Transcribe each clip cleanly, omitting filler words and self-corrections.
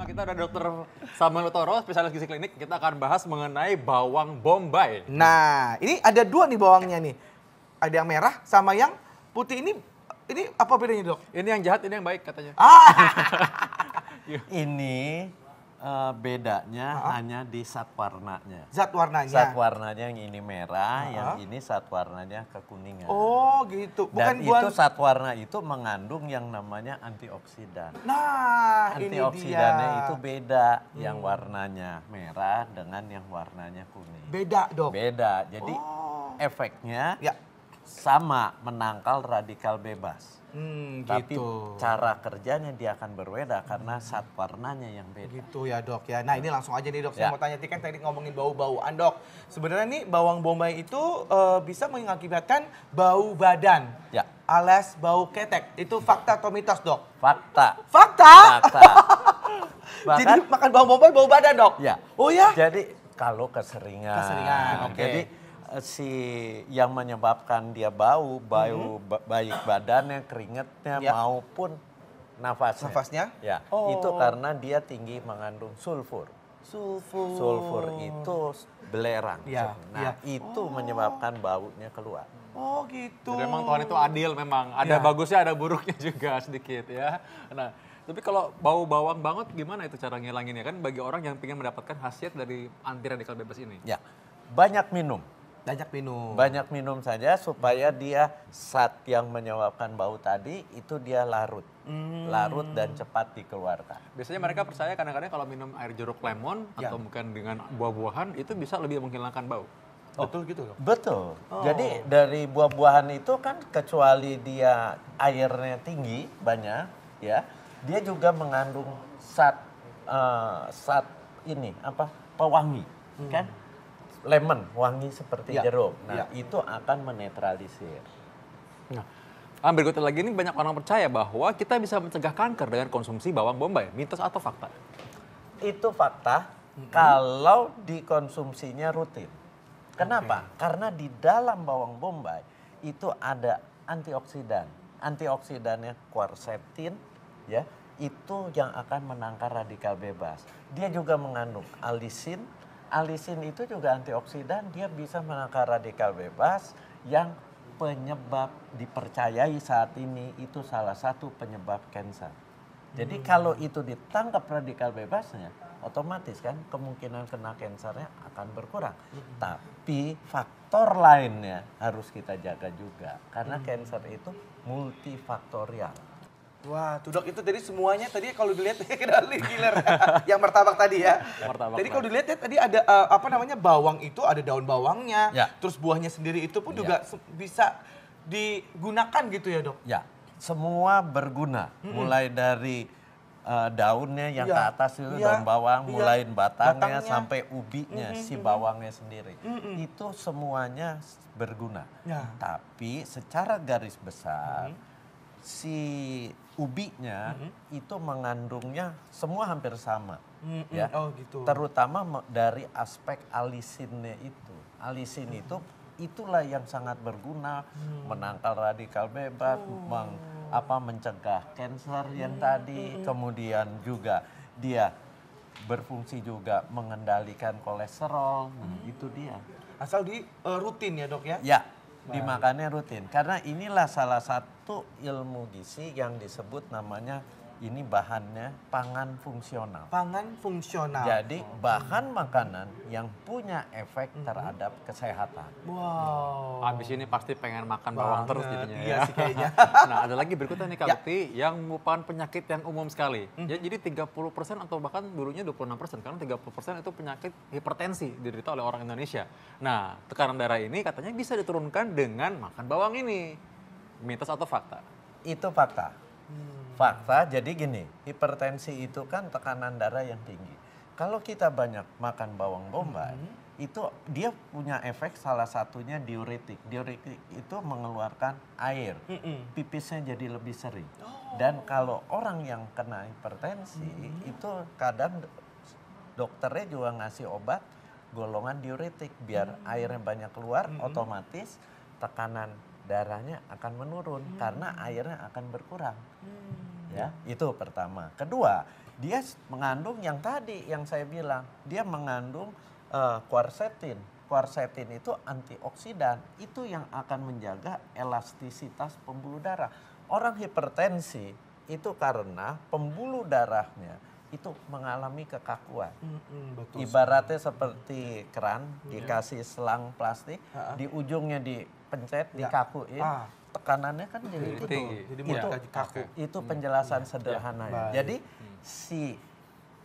Kita ada Dokter Samuel Utoro, spesialis gizi klinik. Kita akan bahas mengenai bawang bombay. Nah, ini ada dua nih bawangnya nih. Ada yang merah sama yang putih. Ini apa bedanya, Dok? Ini yang jahat, ini yang baik katanya. Ini bedanya hanya di zat warnanya. Zat warnanya. Zat warnanya yang ini merah, yang ini zat warnanya kekuningan. Oh, gitu. Dan itu zat warna itu mengandung yang namanya antioksidan. Nah, Antioksidannya ini dia. itu beda, yang warnanya merah dengan yang warnanya kuning. Beda, Dok. Beda. Jadi efeknya Ya. sama, menangkal radikal bebas. Tapi gitu. cara kerjanya dia akan berbeda karena zat warnanya yang beda. Gitu ya, Dok ya. Nah, ini langsung aja nih, Dok. Saya Ya. mau tanya kan tadi ngomongin bau-bauan, Dok. Sebenarnya nih bawang bombay itu bisa mengakibatkan bau badan. Ya. Alias bau ketek. Itu fakta atau mitos, Dok? Fakta. Fakta? Fakta. Jadi makan bawang bombay bau badan, Dok? Ya. Oh ya? Jadi kalau keseringan. Keseringan, oke. Jadi si yang menyebabkan dia bau baik badannya, keringetnya Ya. maupun nafasnya. Nafasnya? Ya. Oh. Itu karena dia tinggi mengandung sulfur. Sulfur. Sulfur itu belerang. Ya, Nah, itu menyebabkan baunya keluar. Oh, gitu. Jadi memang Tuhan itu adil memang. Ada Ya. bagusnya, ada buruknya juga sedikit ya. Nah, tapi kalau bau bawang banget gimana itu cara ngilanginnya? Kan bagi orang yang ingin mendapatkan khasiat dari anti radikal bebas ini. Ya. Banyak minum. Banyak minum. Banyak minum saja supaya dia zat yang menyebabkan bau tadi itu dia larut. Larut dan cepat dikeluarkan. Biasanya mereka percaya kadang-kadang kalau minum air jeruk lemon Ya. atau mungkin dengan buah-buahan itu bisa lebih menghilangkan bau. Betul gitu, Dok? Betul. Jadi dari buah-buahan itu kan kecuali dia airnya tinggi banyak ya, dia juga mengandung zat ini apa? Pewangi, kan? Lemon, wangi seperti Ya. jeruk. Nah, Ya. itu akan menetralisir. Nah, berikutnya lagi ini banyak orang percaya bahwa kita bisa mencegah kanker dengan konsumsi bawang bombay. Mitos atau fakta? Itu fakta kalau dikonsumsinya rutin. Kenapa? Karena di dalam bawang bombay itu ada antioksidan. Antioksidannya quercetin, ya, itu yang akan menangkal radikal bebas. Dia juga mengandung alisin. Alisin itu juga antioksidan, dia bisa menangkal radikal bebas yang penyebab dipercayai saat ini itu salah satu penyebab kanker. Jadi kalau itu ditangkap radikal bebasnya, otomatis kan kemungkinan kena kankernya akan berkurang. Tapi faktor lainnya harus kita jaga juga karena kanker itu multifaktorial. Wah, tuh, Dok, itu tadi semuanya tadi kalau dilihat kendali giler. Yang martabak tadi ya. Martabak Tadi lah. kalau dilihat ya tadi ada bawang itu ada daun bawangnya, Ya. terus buahnya sendiri itu pun Ya. juga bisa digunakan gitu ya, Dok. Ya, semua berguna. Mulai dari daunnya yang Iya. ke atas itu Iya. daun bawang, Iya. mulai batangnya Batangnya. sampai ubinya, si bawangnya sendiri. Itu semuanya berguna. Ya. Tapi secara garis besar, si ubinya itu mengandungnya semua hampir sama. Ya. Oh, gitu. Terutama dari aspek alisinnya itu. Alisin itu itulah yang sangat berguna menangkal radikal bebas, mencegah kanker yang tadi, kemudian juga dia berfungsi juga mengendalikan kolesterol. Itu dia. Asal di rutin ya, Dok ya. Ya, dimakannya rutin. Karena inilah salah satu ilmu gizi yang disebut namanya ini bahannya pangan fungsional. Pangan fungsional. Jadi bahan makanan yang punya efek terhadap kesehatan. Wow. Habis ini pasti pengen makan bawang terus Banget, jadinya iya ya. sih kayaknya. Nah, ada lagi berikutnya nih Kak Ya. Lutfi yang merupakan penyakit yang umum sekali. Ya, jadi 30% atau bahkan dulunya 26% karena 30% itu penyakit hipertensi diderita oleh orang Indonesia. Nah, tekanan darah ini katanya bisa diturunkan dengan makan bawang ini. Mitos atau fakta? Itu fakta. Fakta, jadi gini, hipertensi itu kan tekanan darah yang tinggi. Kalau kita banyak makan bawang bombay, itu dia punya efek salah satunya diuretik. Diuretik itu mengeluarkan air, pipisnya jadi lebih sering. Dan kalau orang yang kena hipertensi, itu kadang dokternya juga ngasih obat golongan diuretik biar airnya banyak keluar, otomatis tekanan darahnya akan menurun karena airnya akan berkurang. Ya, itu pertama. Kedua, dia mengandung yang tadi yang saya bilang, dia mengandung quercetin. Quercetin itu antioksidan, itu yang akan menjaga elastisitas pembuluh darah. Orang hipertensi itu karena pembuluh darahnya itu mengalami kekakuan. Betul. Ibaratnya seperti keran, dikasih selang plastik, di ujungnya dipencet, dikakuin, tekanannya kan jadi tinggi. Jadi mudah kaku. itu penjelasan sederhananya. Baik. Jadi si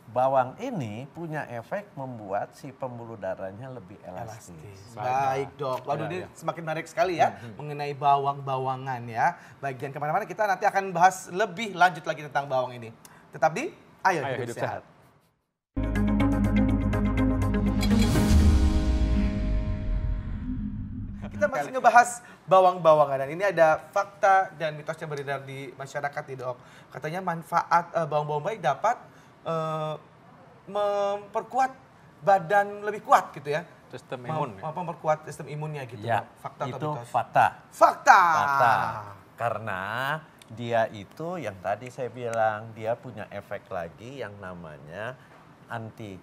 bawang ini punya efek membuat si pembuluh darahnya lebih elastis. Baik dok, waduh ini semakin menarik sekali ya mengenai bawang-bawangan ya. Bagian kemana-mana kita nanti akan bahas lebih lanjut lagi tentang bawang ini. Tetap di Ayo Hidup Sehat. Kita masih ngebahas bawang-bawangan dan ini ada fakta dan mitos yang beredar di masyarakat nih dok. Katanya manfaat bawang bombay dapat memperkuat badan lebih kuat gitu ya. Sistem imun. Memperkuat sistem imunnya gitu. Ya, Fakta atau itu mitos? fakta. Fakta. Fakta. Karena dia itu yang tadi saya bilang, dia punya efek lagi yang namanya anti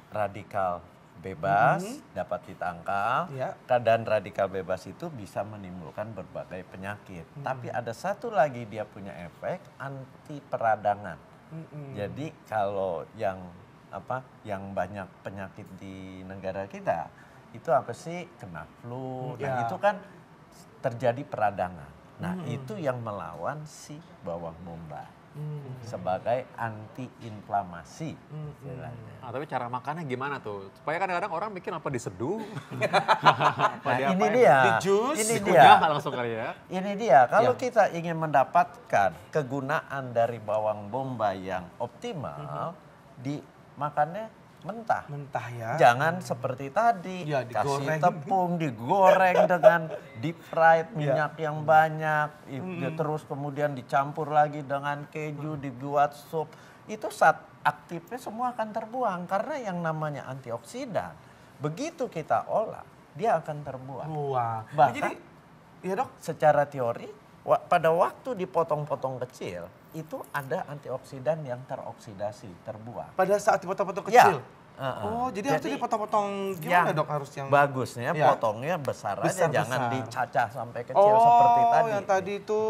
radikal bebas, dapat ditangkal. Ya. Keadaan radikal bebas itu bisa menimbulkan berbagai penyakit. Tapi ada satu lagi dia punya efek anti peradangan. Jadi kalau yang banyak penyakit di negara kita itu apa sih, kena flu, nah itu kan terjadi peradangan. Nah itu yang melawan si bawang bombay sebagai anti-inflamasi. Nah, tapi cara makannya gimana tuh? Supaya kadang-kadang orang mikir apa diseduh. Nah ini dia, Di jus, ini Dikunyah dia. langsung kali ya. Ini dia, kalau kita ingin mendapatkan kegunaan dari bawang bombay yang optimal, dimakannya mentah. Mentah ya. Jangan seperti tadi, Ya, kasih digoreng. tepung, digoreng dengan deep fried, minyak yang banyak, terus kemudian dicampur lagi dengan keju, dibuat sup. Itu saat aktifnya semua akan terbuang, karena yang namanya antioksidan, begitu kita olah, dia akan terbuang. Wah. Bahkan- Jadi, ya dok. Secara teori, pada waktu dipotong-potong kecil, itu ada antioksidan yang teroksidasi, terbuang. Pada saat dipotong-potong Ya. kecil. Uh-uh. Oh, jadi harus Jadi, dipotong-potong gimana dok harus yang bagusnya Ya. potongnya besar aja, Besar-besar. jangan dicacah sampai kecil seperti tadi. yang tadi itu.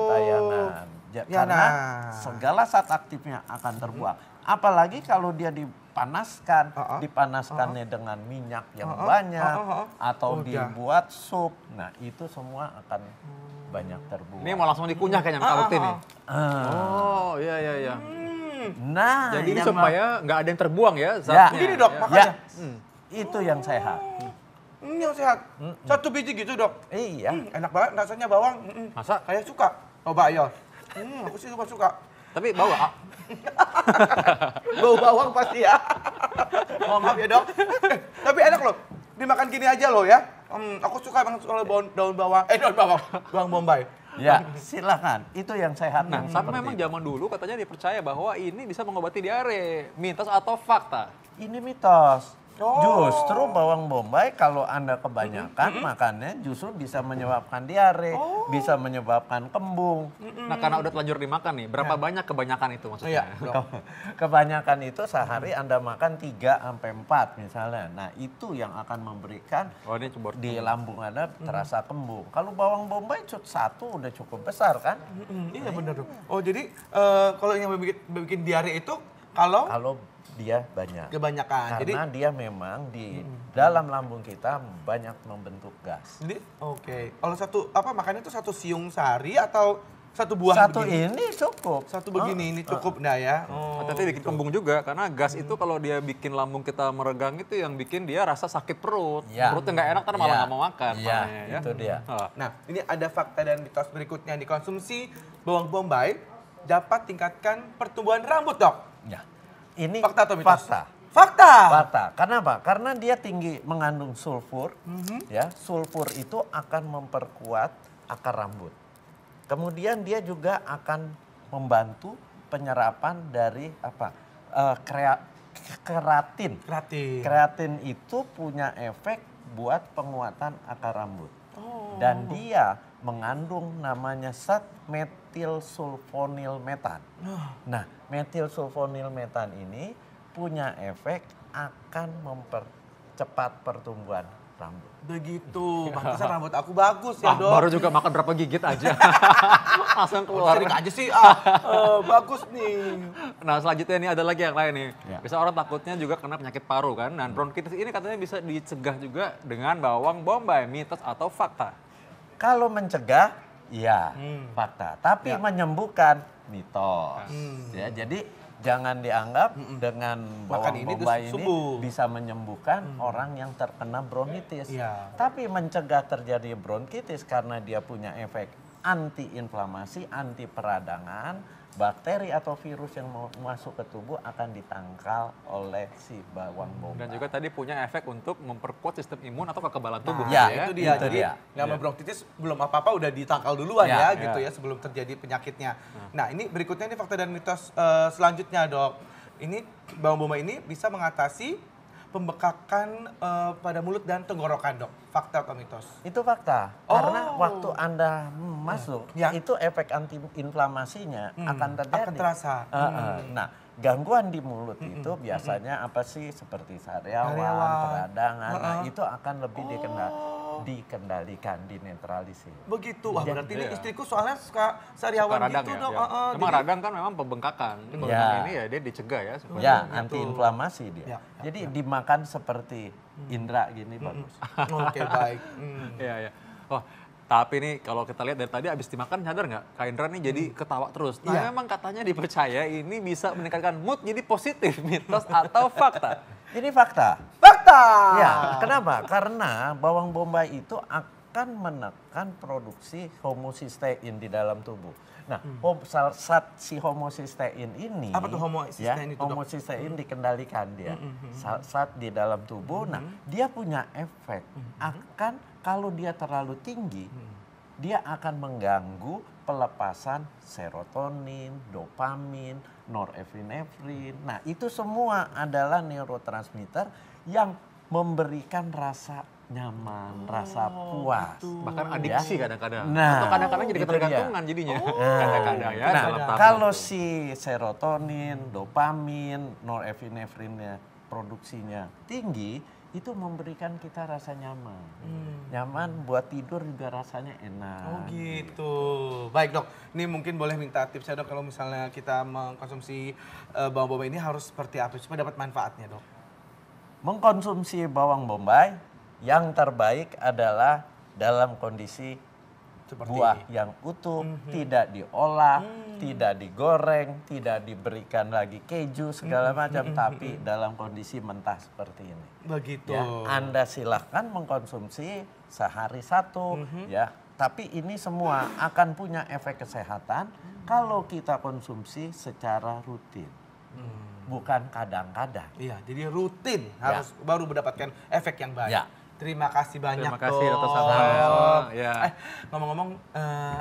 Tayangan. Ya, Karena nah. segala zat aktifnya akan terbuang. Apalagi kalau dia dipanaskan, dipanaskannya dengan minyak yang banyak, atau Udah. dibuat sup. Nah itu semua akan banyak terbuang. Ini mau langsung dikunyah kayaknya Kak Ukti nih. Oh, iya iya iya. Nah, Jadi ini yang supaya nggak ada yang terbuang ya Ya. zatnya. Begini dok, Ya. makanya. itu yang sehat. Ini yang sehat. Satu biji gitu dok. Iya. Enak banget rasanya bawang. Masa? Kayak suka. Coba ayo. Aku sih suka. Tapi bau ah, Bau bawang pasti ya. Mohon maaf ya dok. Tapi enak loh. Dimakan gini aja loh ya. Aku suka banget soal daun bawang. Bawang bombay. Ya, silakan. Itu yang sehat. Nah, yang sama seperti memang itu. zaman dulu katanya dipercaya bahwa ini bisa mengobati diare. Mitos atau fakta? Ini mitos. Oh. Justru bawang bombay kalau Anda kebanyakan makannya justru bisa menyebabkan diare, bisa menyebabkan kembung. Nah, karena udah telanjur dimakan nih, berapa banyak kebanyakan itu maksudnya? Iya dok. Kebanyakan itu sehari Anda makan 3 sampai 4 misalnya. Nah, itu yang akan memberikan Oh, ini coba di lambung Anda terasa kembung. Kalau bawang bombay satu udah cukup besar kan? Iya benar dok. Oh jadi kalau yang bikin diare itu kalau dia banyak. kebanyakan. Jadi Karena dia memang di dalam lambung kita banyak membentuk gas. oke. Kalau makannya itu satu siung sehari atau satu buah Satu begini? ini cukup. Satu begini ini cukup dah ya. Oh, Tapi bikin kembung juga karena gas itu kalau dia bikin lambung kita meregang itu yang bikin dia rasa sakit perut. Ya. Perutnya nggak enak karena malah nggak mau makan. Iya, makanya, ya. itu dia. Oh. Nah, ini ada fakta dan mitos berikutnya. Dikonsumsi bawang bombay dapat tingkatkan pertumbuhan rambut, dok. Ya. Ini Fakta atau mitos? Fakta. Fakta. Fakta. Kenapa? Karena dia tinggi mengandung sulfur. Ya, sulfur itu akan memperkuat akar rambut. Kemudian dia juga akan membantu penyerapan dari keratin. Kreatif. Keratin itu punya efek buat penguatan akar rambut. Dan dia mengandung namanya zat metil sulfonil metan. Nah, metil sulfonil metan ini punya efek akan mempercepat pertumbuhan rambut. Begitu, pantesan rambut aku bagus ya, Dok. Baru juga makan berapa gigit aja. Langsung keluar. Sering aja sih, bagus nih. Nah selanjutnya ini ada lagi yang lain nih. Ya. Bisa orang takutnya juga kena penyakit paru kan. Dan bronkitis ini katanya bisa dicegah juga dengan bawang bombay, mitos atau fakta. Kalau mencegah, ya fakta. Tapi Ya. menyembuhkan, mitos. Ya, jadi jangan dianggap dengan bawang ini terus bombay ini sembuh. bisa menyembuhkan orang yang terkena bronkitis. Iya. Tapi mencegah terjadi bronkitis karena dia punya efek anti-inflamasi, anti peradangan, bakteri atau virus yang mau masuk ke tubuh akan ditangkal oleh si bawang bombay. Dan juga tadi punya efek untuk memperkuat sistem imun atau kekebalan tubuh. ya, Itu dia. itu Jadi dia. nggak mau bronkitis belum apa-apa udah ditangkal duluan Ya, ya, gitu ya. ya sebelum terjadi penyakitnya. Nah ini berikutnya ini fakta dan mitos selanjutnya, Dok. Ini bawang bombay ini bisa mengatasi pembekakan pada mulut dan tenggorokan, Dok. Fakta atau mitos? Itu fakta. Oh. Karena waktu Anda masuk, Ya. itu efek anti-inflamasinya akan terjadi. Akan terasa. Nah, gangguan di mulut itu biasanya apa sih? Seperti sariawan, Sariawan. peradangan. Nah, itu akan lebih dikendalikan, dinetralisir. Begitu. Wah, berarti ini Iya. istriku soalnya suka sariawan Suka radang gitu, ya. Dok. Ya. Emang Jadi- radang kan memang pembengkakan. Ini pembengkakan Ya. ini ya dia dicegah ya. supaya- Ya, Betul. anti-inflamasi dia. Ya, Jadi dimakan seperti indra gini bagus. Oke, baik. Iya, iya. Wah, tapi nih kalau kita lihat dari tadi abis dimakan sadar nggak? Kak Indra nih jadi ketawa terus. Nah Iya. memang katanya dipercaya ini bisa meningkatkan mood jadi positif, mitos atau fakta? Ini fakta. Fakta! Ya, kenapa? Karena bawang bombay itu akan menekan produksi homocysteine di dalam tubuh. Nah, saat si homocysteine ini, Apa tuh homocysteine itu, Dok? homocysteine dikendalikan dia. Saat di dalam tubuh, nah dia punya efek akan kalau dia terlalu tinggi, dia akan mengganggu pelepasan serotonin, dopamin, norepinefrin. Nah, itu semua adalah neurotransmitter yang memberikan rasa nyaman, rasa puas. Bahkan adiksi kadang-kadang. Nah, atau kadang-kadang jadi itu ketergantungan jadinya. Kadang-kadang ya Nah, dalam tahap kalau tertentu. si serotonin, dopamin, norepinefrinnya produksinya tinggi, itu memberikan kita rasa nyaman. Nyaman buat tidur juga rasanya enak. Oh gitu. Baik, Dok. Ini mungkin boleh minta tipsnya, Dok, kalau misalnya kita mengkonsumsi bawang bombay ini harus seperti apa supaya dapat manfaatnya, Dok? Mengkonsumsi bawang bombay yang terbaik adalah dalam kondisi Seperti buah ini. yang utuh, tidak diolah, tidak digoreng, tidak diberikan lagi keju segala macam, tapi dalam kondisi mentah seperti ini. Begitu. Ya, Anda silahkan mengkonsumsi sehari satu, ya. Tapi ini semua akan punya efek kesehatan kalau kita konsumsi secara rutin, bukan kadang-kadang. Iya, jadi rutin Ya. harus baru mendapatkan efek yang baik. Ya. Terima kasih banyak, Terima kasih, Dok. Dr. Sam. Ya. Ngomong-ngomong,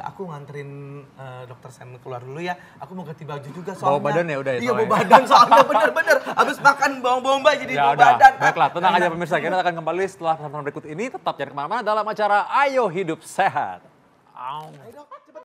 aku nganterin Dokter Sam keluar dulu ya. Aku mau ganti baju juga soalnya. Bawa badan ya udah ya Iya, bawa soalnya. badan soalnya bener-bener. Habis makan bawang bombay jadi Ya bawa udah, badan. baiklah tenang aja pemirsa, kita akan kembali setelah pesan berikut ini. Tetap jangan kemana-mana dalam acara Ayo Hidup Sehat. Ayo, Dok.